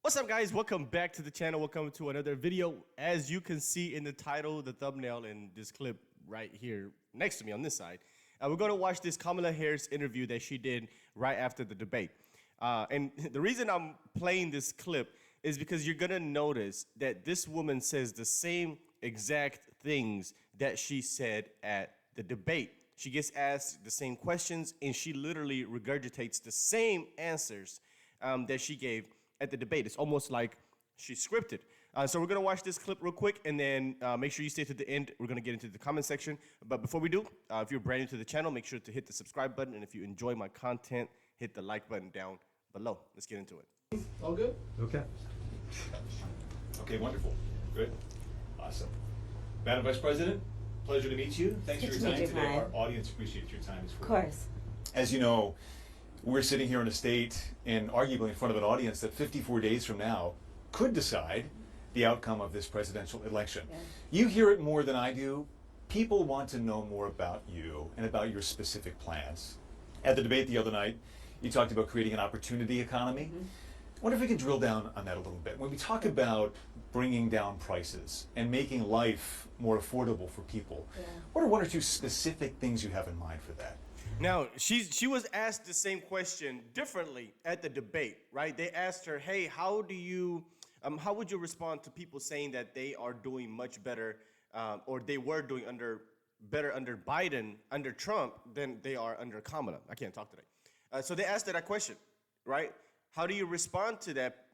What's up, guys? Welcome back to the channel. Welcome to another video. As you can see in the title, the thumbnail, and this clip right here next to me on this side, we're going to watch this Kamala Harris interview that she did right after the debate. And the reason I'm playing this clip is because you're going to notice that this woman says the same exact things that she said at the debate. She gets asked the same questions, and she literally regurgitates the same answers that she gave at the debate. It's almost like she's scripted. So we're going to watch this clip real quick, and then make sure you stay to the end. We're going to get into the comment section. But before we do, if you're brand new to the channel, make sure to hit the subscribe button. And if you enjoy my content, hit the like button down below. Let's get into it. All good? Okay. Okay, wonderful. Good. Awesome. Madam Vice President, pleasure to meet you. Thanks for your time today. Our audience appreciates your time as well. Of course. As you know, we're sitting here in a state and arguably in front of an audience that 54 days from now could decide the outcome of this presidential election. Yeah. You hear it more than I do. People want to know more about you and about your specific plans. At the debate the other night, you talked about creating an opportunity economy. I wonder if we can drill down on that a little bit. When we talk about bringing down prices and making life more affordable for people, what are one or two specific things you have in mind for that? Now, she was asked the same question differently at the debate, right? They asked her, hey, how would you respond to people saying that they are doing much better, or they were doing better under Biden, under Trump, than they are under Kamala? I can't talk today. So they asked her that question, right? How do you respond to that,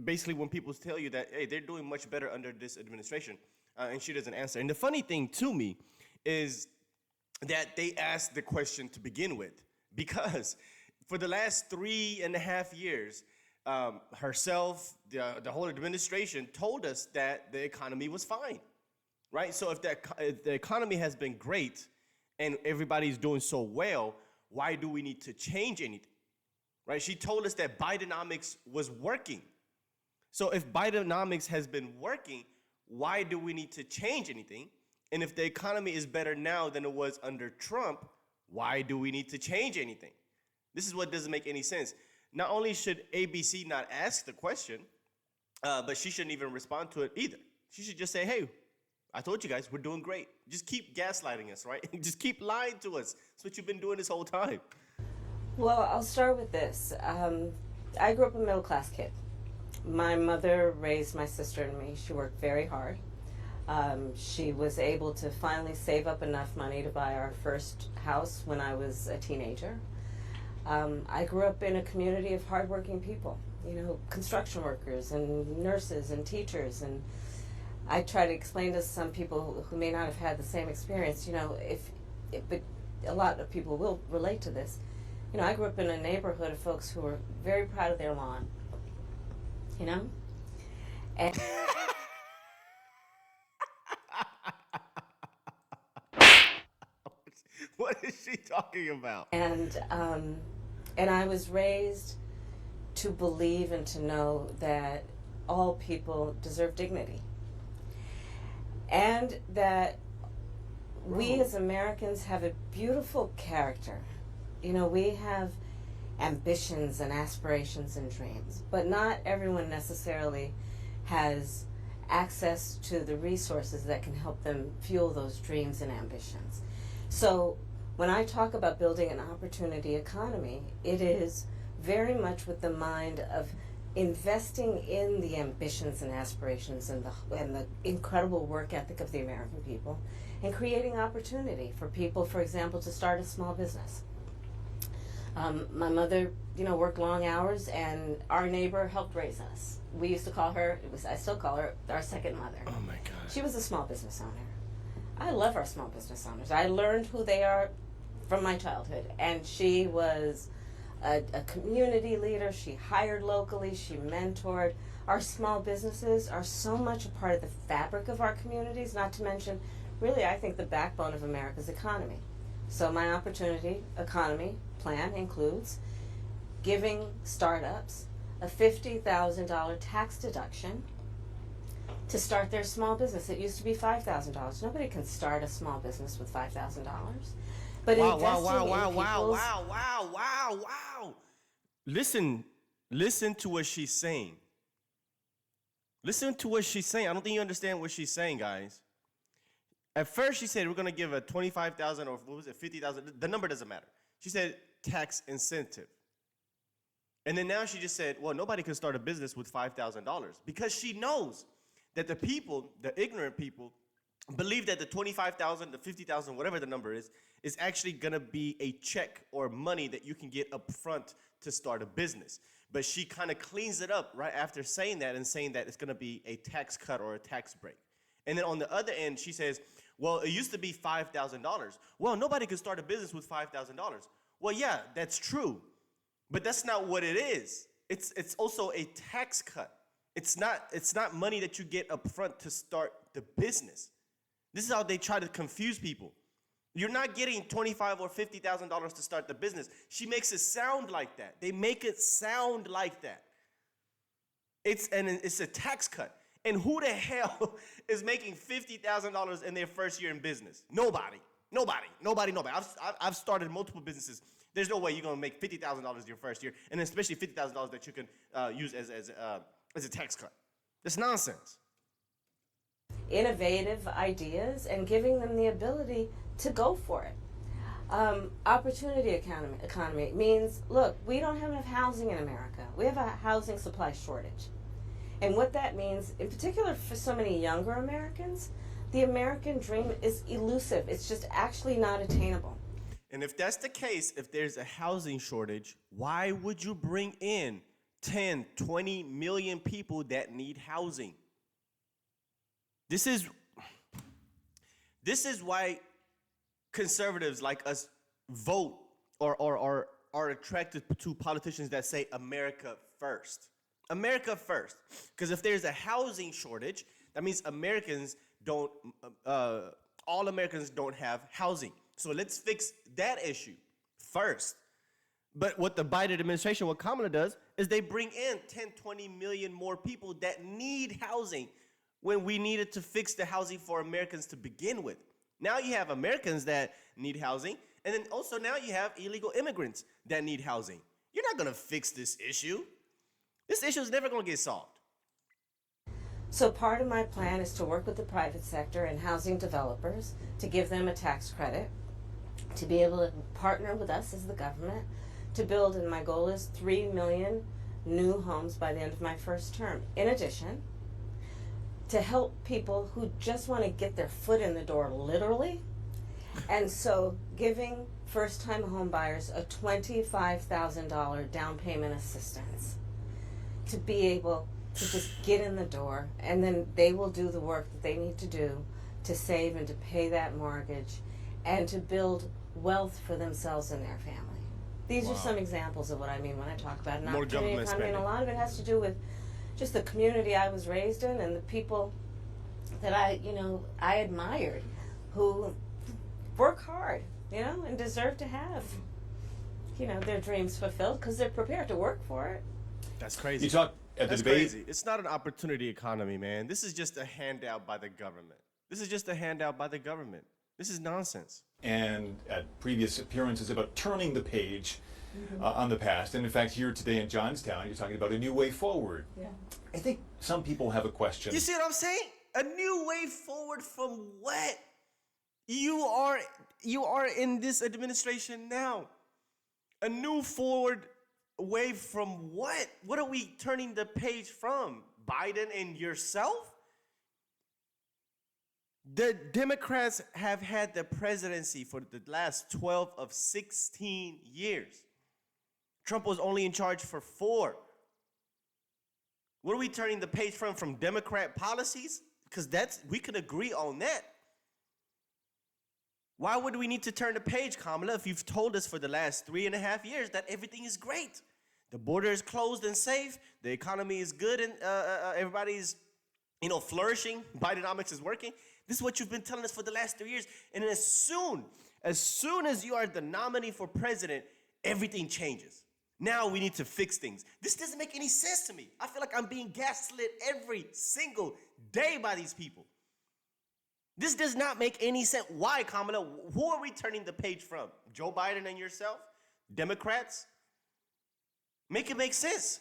basically when people tell you that, hey, they're doing much better under this administration, and she doesn't answer? And the funny thing to me is that they asked the question to begin with, because for the last 3.5 years, herself, the whole administration told us that the economy was fine, right? So if the economy has been great and everybody's doing so well, why do we need to change anything, right? She told us that Bidenomics was working. So if Bidenomics has been working, why do we need to change anything? And if the economy is better now than it was under Trump, why do we need to change anything? This is what doesn't make any sense. Not only should ABC not ask the question, but she shouldn't even respond to it either. She should just say, hey, I told you guys, we're doing great. Just keep gaslighting us, right? Just keep lying to us. That's what you've been doing this whole time. Well, I'll start with this. I grew up a middle-class kid. My mother raised my sister and me. She worked very hard. She was able to finally save up enough money to buy our first house when I was a teenager. I grew up in a community of hardworking people, you know, construction workers and nurses and teachers. And I try to explain to some people who may not have had the same experience, you know, but a lot of people will relate to this. You know, I grew up in a neighborhood of folks who were very proud of their lawn, you know? And What is she talking about? And I was raised to believe and to know that all people deserve dignity. And that we as Americans have a beautiful character. You know, we have ambitions and aspirations and dreams, but not everyone necessarily has access to the resources that can help them fuel those dreams and ambitions. So when I talk about building an opportunity economy, it is very much with the mind of investing in the ambitions and aspirations and the incredible work ethic of the American people, and creating opportunity for people, for example, to start a small business. My mother, you know, worked long hours, and our neighbor helped raise us. We used to call her, I still call her, our second mother. Oh my God. She was a small business owner. I love our small business owners. I learned who they are from my childhood, and she was a community leader. She hired locally, she mentored. Our small businesses are so much a part of the fabric of our communities, not to mention, really, I think, the backbone of America's economy. So my opportunity economy plan includes giving startups a $50,000 tax deduction to start their small business. It used to be $5,000. Nobody can start a small business with $5,000. But Wow. Listen to what she's saying. Listen to what she's saying. I don't think you understand what she's saying, guys. At first, she said we're going to give a 25,000 or what was it, 50,000. The number doesn't matter. She said tax incentive. And then now she just said, well, nobody can start a business with $5,000 because she knows that the people, the ignorant people, believe that the 25,000, the 50,000, whatever the number is actually going to be a check or money that you can get up front to start a business. But she kind of cleans it up right after saying that and saying that it's going to be a tax cut or a tax break. And then on the other end, she says, well, it used to be $5,000. Well, nobody could start a business with $5,000. Well, yeah, that's true. But that's not what it is. It's also a tax cut. It's not money that you get up front to start the business. This is how they try to confuse people. You're not getting $25,000 or $50,000 to start the business. She makes it sound like that. They make it sound like that. It's a tax cut. And who the hell is making $50,000 in their first year in business? Nobody. I've started multiple businesses. There's no way you're gonna make $50,000 your first year, and especially $50,000 that you can use as a tax cut. That's nonsense. Innovative ideas and giving them the ability to go for it. Opportunity economy means, look, we don't have enough housing in America. We have a housing supply shortage. And what that means, in particular for so many younger Americans, the American dream is elusive. It's just actually not attainable. And if that's the case, if there's a housing shortage, why would you bring in 10, 20 million people that need housing? This is why conservatives like us vote or are attracted to politicians that say America first. America first. Because if there's a housing shortage, that means all Americans don't have housing. So let's fix that issue first. But what the Biden administration, what Kamala does, is they bring in 10, 20 million more people that need housing when we needed to fix the housing for Americans to begin with. Now you have Americans that need housing, and then also now you have illegal immigrants that need housing. You're not gonna fix this issue. This issue is never gonna get solved. So part of my plan is to work with the private sector and housing developers to give them a tax credit, to be able to partner with us as the government, to build, and my goal is 3 million new homes by the end of my first term. In addition, to help people who just want to get their foot in the door, literally. And so giving first-time home buyers a $25,000 down payment assistance to be able to just get in the door, and then they will do the work that they need to do to save and to pay that mortgage and to build wealth for themselves and their family. These are some examples of what I mean when I talk about an opportunity economy, and a lot of it has to do with just the community I was raised in and the people that I admired, who work hard, and deserve to have, their dreams fulfilled because they're prepared to work for it. That's crazy. You talk at the debate. Crazy. It's not an opportunity economy, man. This is just a handout by the government. This is nonsense. And at previous appearances about turning the page on the past. And in fact, here today in Johnstown, you're talking about a new way forward. Yeah. I think some people have a question. You see what I'm saying? A new way forward from what? You are in this administration now. A new forward way from what? What are we turning the page from? Biden and yourself? The Democrats have had the presidency for the last 12 of 16 years. Trump was only in charge for 4. What are we turning the page from Democrat policies? Because we can agree on that. Why would we need to turn the page, Kamala, if you've told us for the last 3.5 years that everything is great? The border is closed and safe. The economy is good, and everybody's, flourishing. Bidenomics is working. This is what you've been telling us for the last 3 years. And as soon as you are the nominee for president, everything changes. Now we need to fix things. This doesn't make any sense to me. I feel like I'm being gaslit every single day by these people. This does not make any sense. Why, Kamala? Who are we turning the page from? Joe Biden and yourself? Democrats? Make it make sense.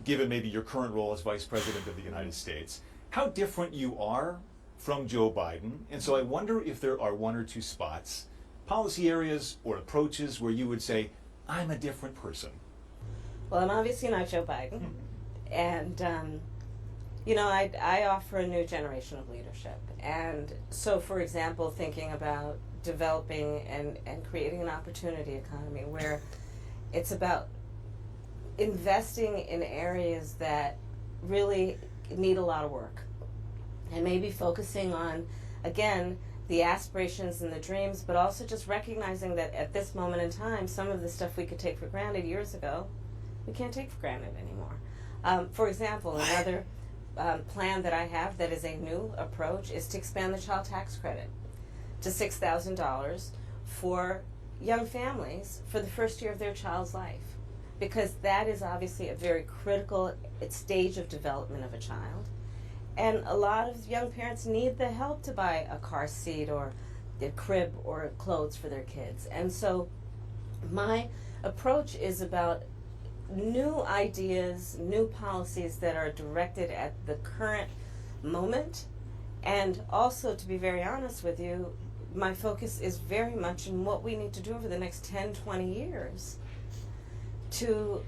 given maybe your current role as Vice President of the United States, how different you are from Joe Biden. And so I wonder if there are one or two spots, policy areas or approaches where you would say, I'm a different person. Well, I'm obviously not Joe Biden. And, you know, I offer a new generation of leadership. And so, for example, thinking about developing and creating an opportunity economy where it's about investing in areas that really need a lot of work. And maybe focusing on, again, the aspirations and the dreams, but also just recognizing that at this moment in time, some of the stuff we could take for granted years ago, we can't take for granted anymore. For example, another plan that I have that is a new approach is to expand the child tax credit to $6,000 for young families for the first year of their child's life. Because that is obviously a very critical stage of development of a child. And a lot of young parents need the help to buy a car seat or a crib or clothes for their kids. And so my approach is about new ideas, new policies that are directed at the current moment. And also, to be very honest with you, my focus is very much in what we need to do over the next 10, 20 years to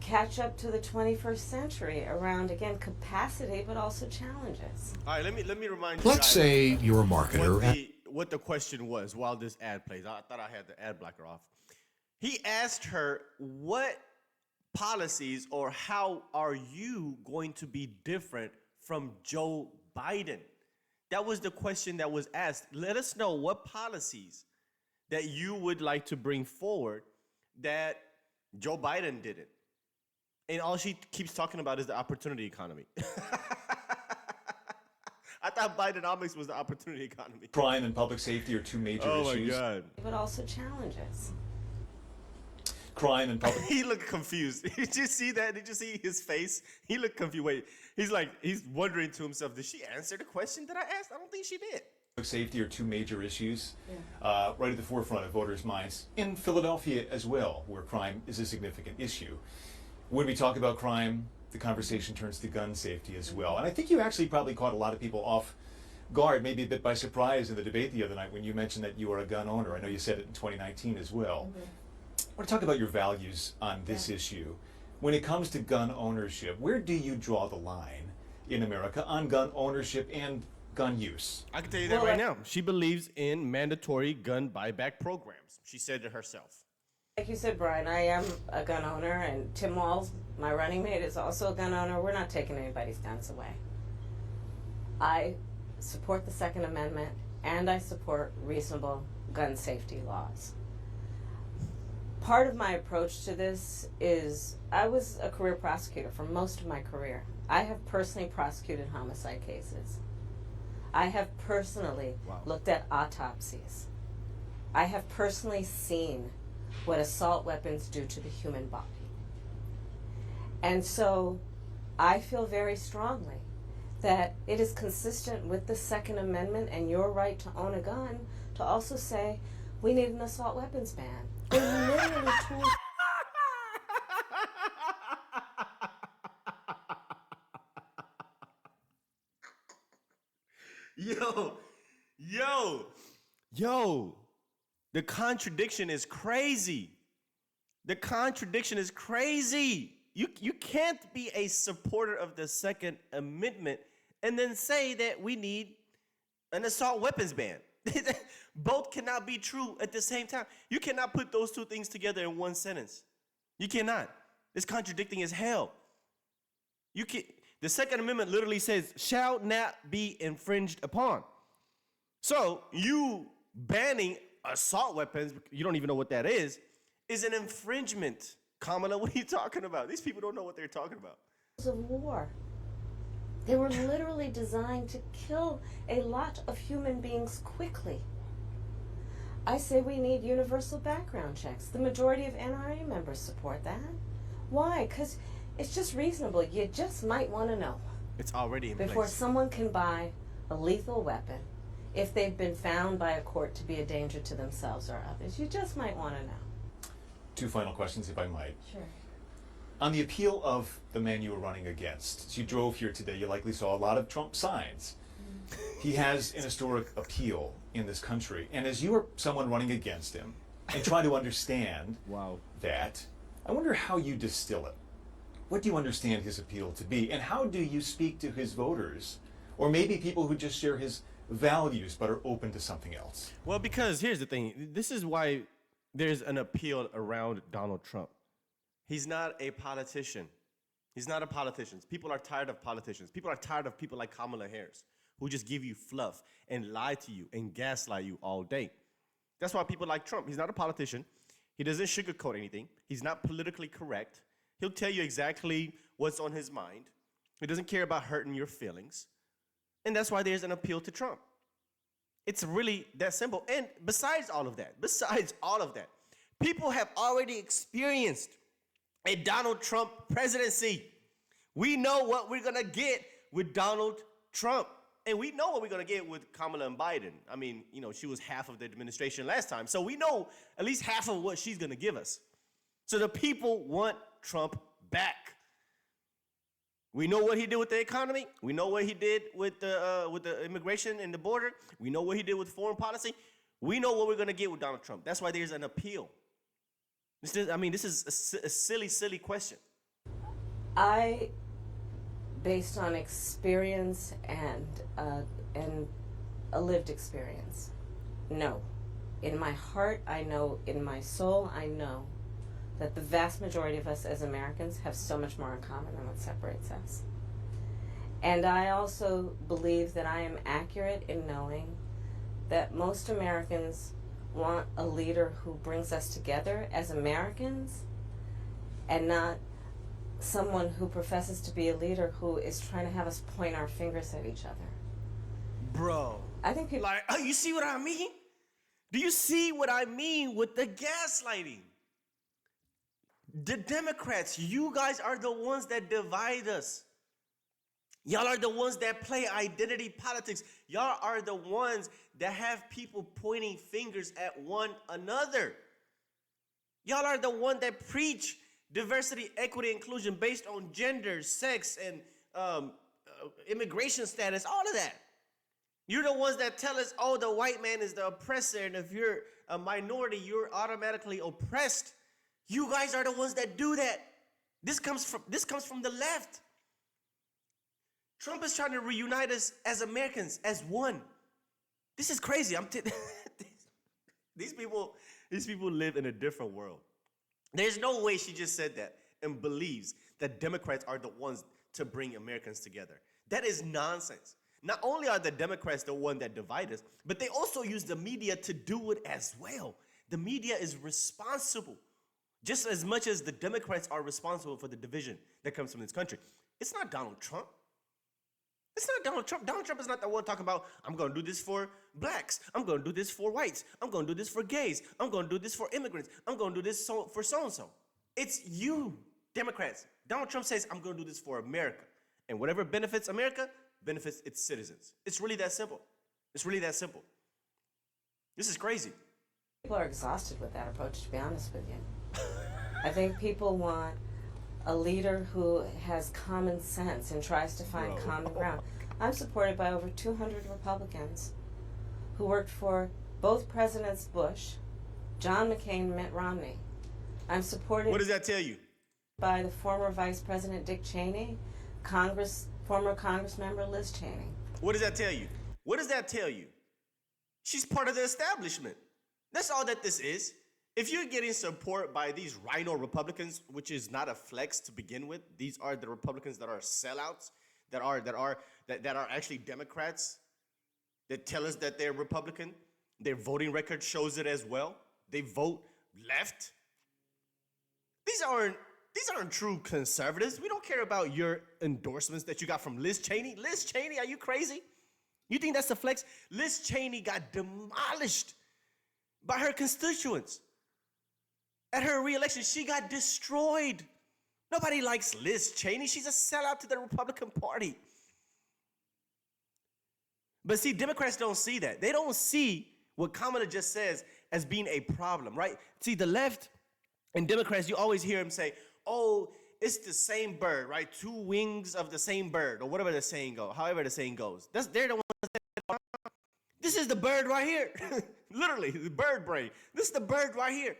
catch up to the 21st century around, again, capacity, but also challenges. All right, let me remind you Let's guys say you're a marketer. what the question was while this ad plays. I thought I had the ad blocker off. He asked her, what policies or how are you going to be different from Joe Biden? That was the question that was asked. Let us know what policies that you would like to bring forward that Joe Biden didn't. And all she keeps talking about is the opportunity economy. I thought Bidenomics was the opportunity economy. Crime and public safety are two major issues. Oh my God. But also challenges. Crime and public. He looked confused. Did you see that? Did you see his face? He looked confused. Wait, he's wondering to himself, did she answer the question that I asked? I don't think she did. Public safety are two major issues, right at the forefront of voters' minds. In Philadelphia as well, where crime is a significant issue. When we talk about crime, the conversation turns to gun safety as well. And I think you actually probably caught a lot of people off guard, maybe a bit by surprise in the debate the other night when you mentioned that you are a gun owner. I know you said it in 2019 as well. I want to talk about your values on this issue. When it comes to gun ownership, where do you draw the line in America on gun ownership and gun use? I can tell you that right now. She believes in mandatory gun buyback programs. She said it herself. Like you said, Brian, I am a gun owner, and Tim Walz, my running mate, is also a gun owner. We're not taking anybody's guns away. I support the Second Amendment, and I support reasonable gun safety laws. Part of my approach to this is I was a career prosecutor for most of my career. I have personally prosecuted homicide cases. I have personally looked at autopsies. I have personally seen what assault weapons do to the human body. And so I feel very strongly that it is consistent with the Second Amendment and your right to own a gun to also say we need an assault weapons ban. They're literally tools. Yo, the contradiction is crazy. The contradiction is crazy. You can't be a supporter of the Second Amendment and then say that we need an assault weapons ban. Both cannot be true at the same time. You cannot put those two things together in one sentence. You cannot. It's contradicting as hell. The Second Amendment literally says, shall not be infringed upon. So you banning assault weapons, you don't even know what that is an infringement. Kamala, what are you talking about? These people don't know what they're talking about. Of war. They were literally designed to kill a lot of human beings quickly. I say we need universal background checks. The majority of NRA members support that. Why? Because it's just reasonable. You just might want to know. It's already in place. Before someone can buy a lethal weapon, if they've been found by a court to be a danger to themselves or others, you just might want to know. Two final questions, if I might. Sure. On the appeal of the man you were running against, as you drove here today, you likely saw a lot of Trump signs. He has an historic appeal in this country. And as you are someone running against him and trying to understand that, I wonder how you distill it. What do you understand his appeal to be? And how do you speak to his voters? Or maybe people who just share his values but are open to something else? Well, because here's the thing. This is why there's an appeal around Donald Trump. He's not a politician. He's not a politician. People are tired of politicians. People are tired of people like Kamala Harris, who just give you fluff and lie to you and gaslight you all day. That's why people like Trump. He's not a politician. He doesn't sugarcoat anything. He's not politically correct. He'll tell you exactly what's on his mind. He doesn't care about hurting your feelings. And that's why there's an appeal to Trump. It's really that simple. And besides all of that, people have already experienced a Donald Trump presidency. We know what we're going to get with Donald Trump. And we know what we're going to get with Kamala and Biden. I mean, you know, she was half of the administration last time. So we know at least half of what she's going to give us. So the people want Trump back. We know what he did with the economy. We know what he did with the immigration and the border. We know what he did with foreign policy. We know what we're going to get with Donald Trump. That's why there's an appeal. This is a silly question. Based on experience and a lived experience, no. In my heart, I know. In my soul, I know that the vast majority of us as Americans have so much more in common than what separates us. And I also believe that I am accurate in knowing that most Americans want a leader who brings us together as Americans and not someone who professes to be a leader who is trying to have us point our fingers at each other. Bro. I think people... Like, you see what I mean? Do you see what I mean with the gaslighting? The Democrats, you guys are the ones that divide us. Y'all are the ones that play identity politics. Y'all are the ones that have people pointing fingers at one another. Y'all are the one that preach diversity, equity, inclusion based on gender, sex, and immigration status, all of that. You're the ones that tell us, oh, the white man is the oppressor, and if you're a minority, you're automatically oppressed. You guys are the ones that do that. This comes from the left. Trump is trying to reunite us as Americans, as one. This is crazy. These people live in a different world. There's no way she just said that and believes that Democrats are the ones to bring Americans together. That is nonsense. Not only are the Democrats the one that divide us, but they also use the media to do it as well. The media is responsible just as much as the Democrats are responsible for the division that comes from this country. It's not Donald Trump. It's not Donald Trump. Donald Trump is not the one talking about, I'm going to do this for blacks. I'm going to do this for whites. I'm going to do this for gays. I'm going to do this for immigrants. I'm going to do this for so-and-so. It's you, Democrats. Donald Trump says, I'm going to do this for America. And whatever benefits America, benefits its citizens. It's really that simple. It's really that simple. This is crazy. People are exhausted with that approach, to be honest with you. I think people want a leader who has common sense and tries to find common ground. I'm supported by over 200 Republicans who worked for both Presidents Bush, John McCain, and Mitt Romney. I'm supported... What does that tell you? ...by the former Vice President Dick Cheney, former Congressmember Liz Cheney. What does that tell you? What does that tell you? She's part of the establishment. That's all that this is. If you're getting support by these rhino Republicans, which is not a flex to begin with, these are the Republicans that are sellouts, that are actually Democrats, that tell us that they're Republican. Their voting record shows it as well. They vote left. These aren't true conservatives. We don't care about your endorsements that you got from Liz Cheney. Liz Cheney, are you crazy? You think that's a flex? Liz Cheney got demolished by her constituents. At her re-election, she got destroyed. Nobody likes Liz Cheney. She's a sellout to the Republican Party. But see, Democrats don't see that. They don't see what Kamala just says as being a problem, right? See, the left and Democrats, you always hear them say, oh, it's the same bird, right? Two wings of the same bird, or whatever the saying goes, however the saying goes. They're the ones that, this is the bird right here. Literally, the bird brain. This is the bird right here.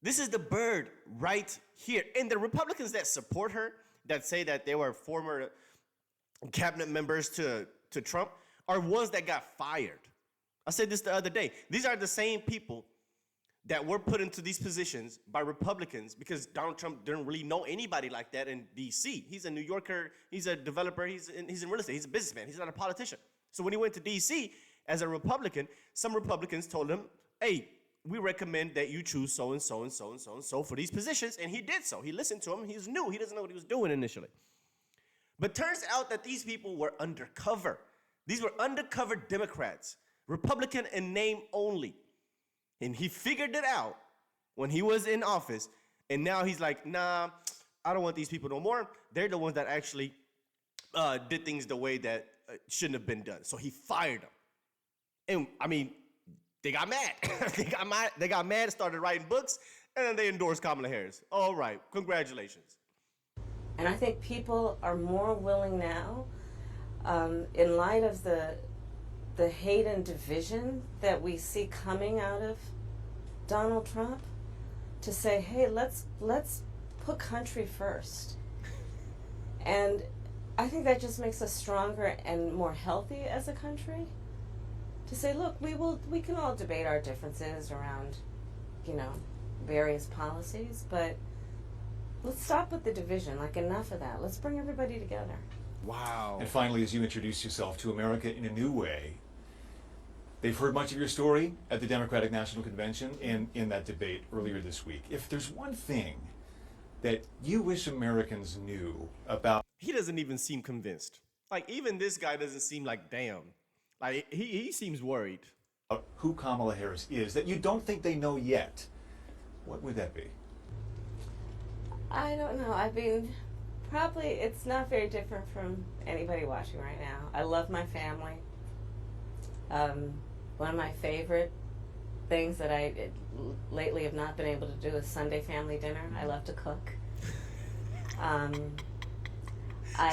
This is the bird right here. And the Republicans that support her, that say that they were former cabinet members to Trump, are ones that got fired. I said this the other day. These are the same people that were put into these positions by Republicans because Donald Trump didn't really know anybody like that in D.C. He's a New Yorker. He's a developer. He's in real estate. He's a businessman. He's not a politician. So when he went to D.C. as a Republican, some Republicans told him, hey, we recommend that you choose so and so and so and so and so for these positions. And he did so. He listened to him. He's new. He doesn't know what he was doing initially. But turns out that these people were undercover. These were undercover Democrats, Republican in name only. And he figured it out when he was in office. And now he's like, nah, I don't want these people no more. They're the ones that actually did things the way that shouldn't have been done. So he fired them. And I mean, they got mad. they got mad, started writing books, and then they endorsed Kamala Harris. All right, congratulations. And I think people are more willing now, in light of the hate and division that we see coming out of Donald Trump, to say, hey, let's put country first. And I think that just makes us stronger and more healthy as a country. To say, look, we can all debate our differences around, various policies, but let's stop with the division. Like, enough of that. Let's bring everybody together. Wow. And finally, as you introduce yourself to America in a new way, they've heard much of your story at the Democratic National Convention and in that debate earlier this week. If there's one thing that you wish Americans knew about... He doesn't even seem convinced. Like, even this guy doesn't seem like, damn. Like, he seems worried. Who Kamala Harris is that you don't think they know yet, what would that be? I don't know. I mean, probably it's not very different from anybody watching right now. I love my family. One of my favorite things that I lately have not been able to do is Sunday family dinner. I love to cook.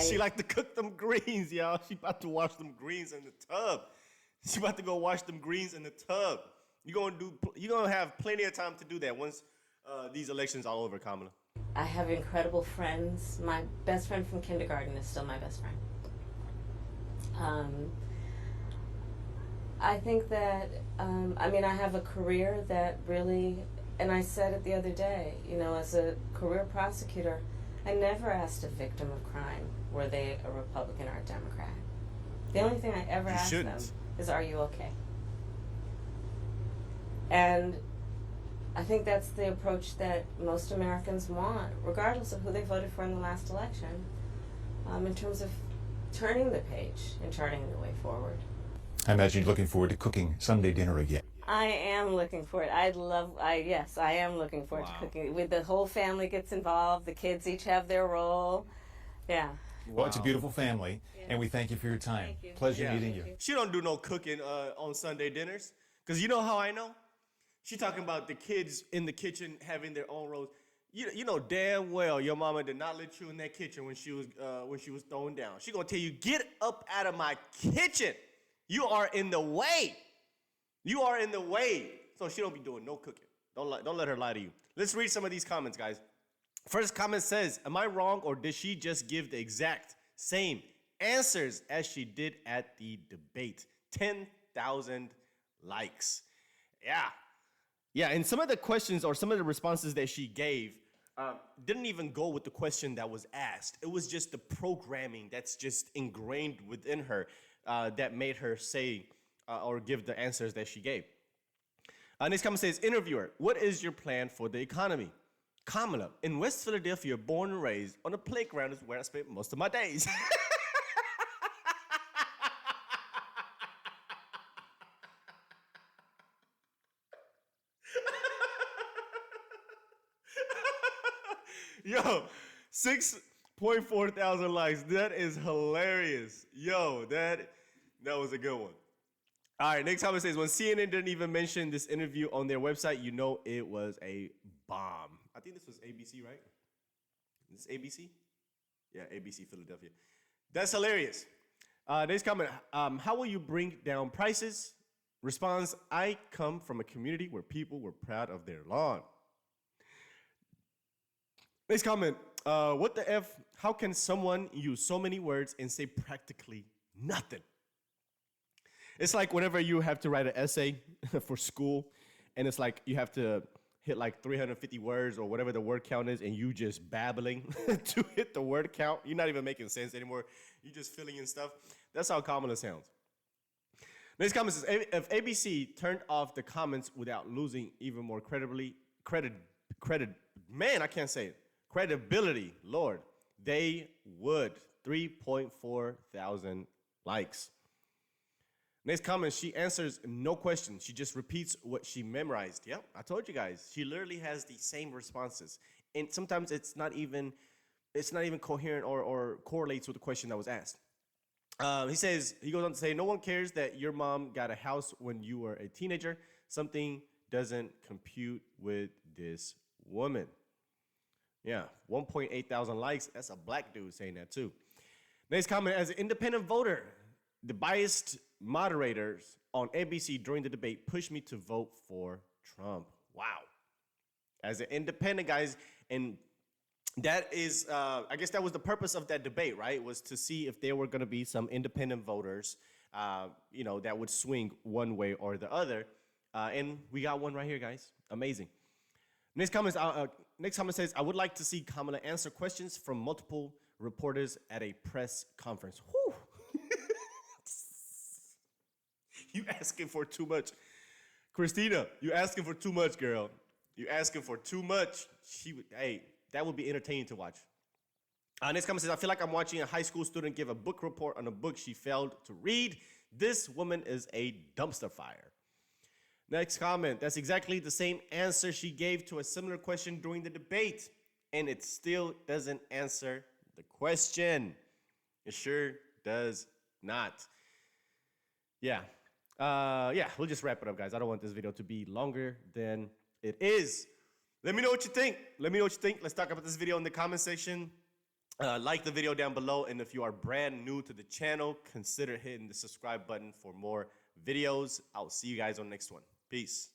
She like to cook them greens, y'all. She about to wash them greens in the tub. She about to go wash them greens in the tub. You're gonna have plenty of time to do that once these elections are all over, Kamala. I have incredible friends. My best friend from kindergarten is still my best friend. I think that, I have a career that really, and I said it the other day, as a career prosecutor, I never asked a victim of crime, were they a Republican or a Democrat. The only thing I ever asked them is, are you okay? And I think that's the approach that most Americans want, regardless of who they voted for in the last election, in terms of turning the page and charting the way forward. I imagine you're looking forward to cooking Sunday dinner again. I am looking forward. Yes, I am looking forward to cooking. With the whole family gets involved, the kids each have their role. Yeah. Well, it's a beautiful family, and we thank you for your time. Thank you. Pleasure meeting you. She don't do no cooking on Sunday dinners. Because you know how I know? She talking about the kids in the kitchen having their own roles. You know damn well your mama did not let you in that kitchen when she was thrown down. She gonna tell you, get up out of my kitchen. You are in the way. You are in the way. So she don't be doing no cooking. Don't let her lie to you. Let's read some of these comments, guys. First comment says, am I wrong or did she just give the exact same answers as she did at the debate? 10,000 likes. Yeah, and some of the questions or some of the responses that she gave didn't even go with the question that was asked. It was just the programming that's just ingrained within her that made her say or give the answers that she gave. Next comment says, interviewer, what is your plan for the economy? Kamala, in West Philadelphia, born and raised, on the playground is where I spent most of my days. Yo, 6.4 thousand likes. That is hilarious. Yo, that was a good one. All right, next comment says, when CNN didn't even mention this interview on their website, you know it was a bomb. I think this was ABC, right? Is this ABC? Yeah, ABC Philadelphia. That's hilarious. Next comment. How will you bring down prices? Response, I come from a community where people were proud of their lawn. Next comment. What the F? How can someone use so many words and say practically nothing? It's like whenever you have to write an essay for school, and it's like you have to hit like 350 words or whatever the word count is, and you just babbling to hit the word count. You're not even making sense anymore. You're just filling in stuff. That's how Kamala sounds. Next comment says, if ABC turned off the comments without losing even more credibility, Lord, they would. 3.4 thousand likes. Next comment, she answers no question. She just repeats what she memorized. Yep, I told you guys. She literally has the same responses. And sometimes it's not even coherent or correlates with the question that was asked. He goes on to say, no one cares that your mom got a house when you were a teenager. Something doesn't compute with this woman. Yeah, 1.8 thousand likes. That's a black dude saying that too. Next comment, as an independent voter, the biased moderators on ABC during the debate pushed me to vote for Trump. Wow. As an independent, guys, and that is, I guess that was the purpose of that debate, right? Was to see if there were going to be some independent voters, that would swing one way or the other. And we got one right here, guys. Amazing. Next comment says, I would like to see Kamala answer questions from multiple reporters at a press conference. Whew. You asking for too much. Christina, you asking for too much, girl. You asking for too much. That would be entertaining to watch. Next comment says, I feel like I'm watching a high school student give a book report on a book she failed to read. This woman is a dumpster fire. Next comment, that's exactly the same answer she gave to a similar question during the debate, and it still doesn't answer the question. It sure does not. Yeah, we'll just wrap it up, guys. I don't want this video to be longer than it is. Let me know what you think. Let's talk about this video in the comment section. Like the video down below, and if you are brand new to the channel, consider hitting the subscribe button for more videos. I'll see you guys on the next one. Peace.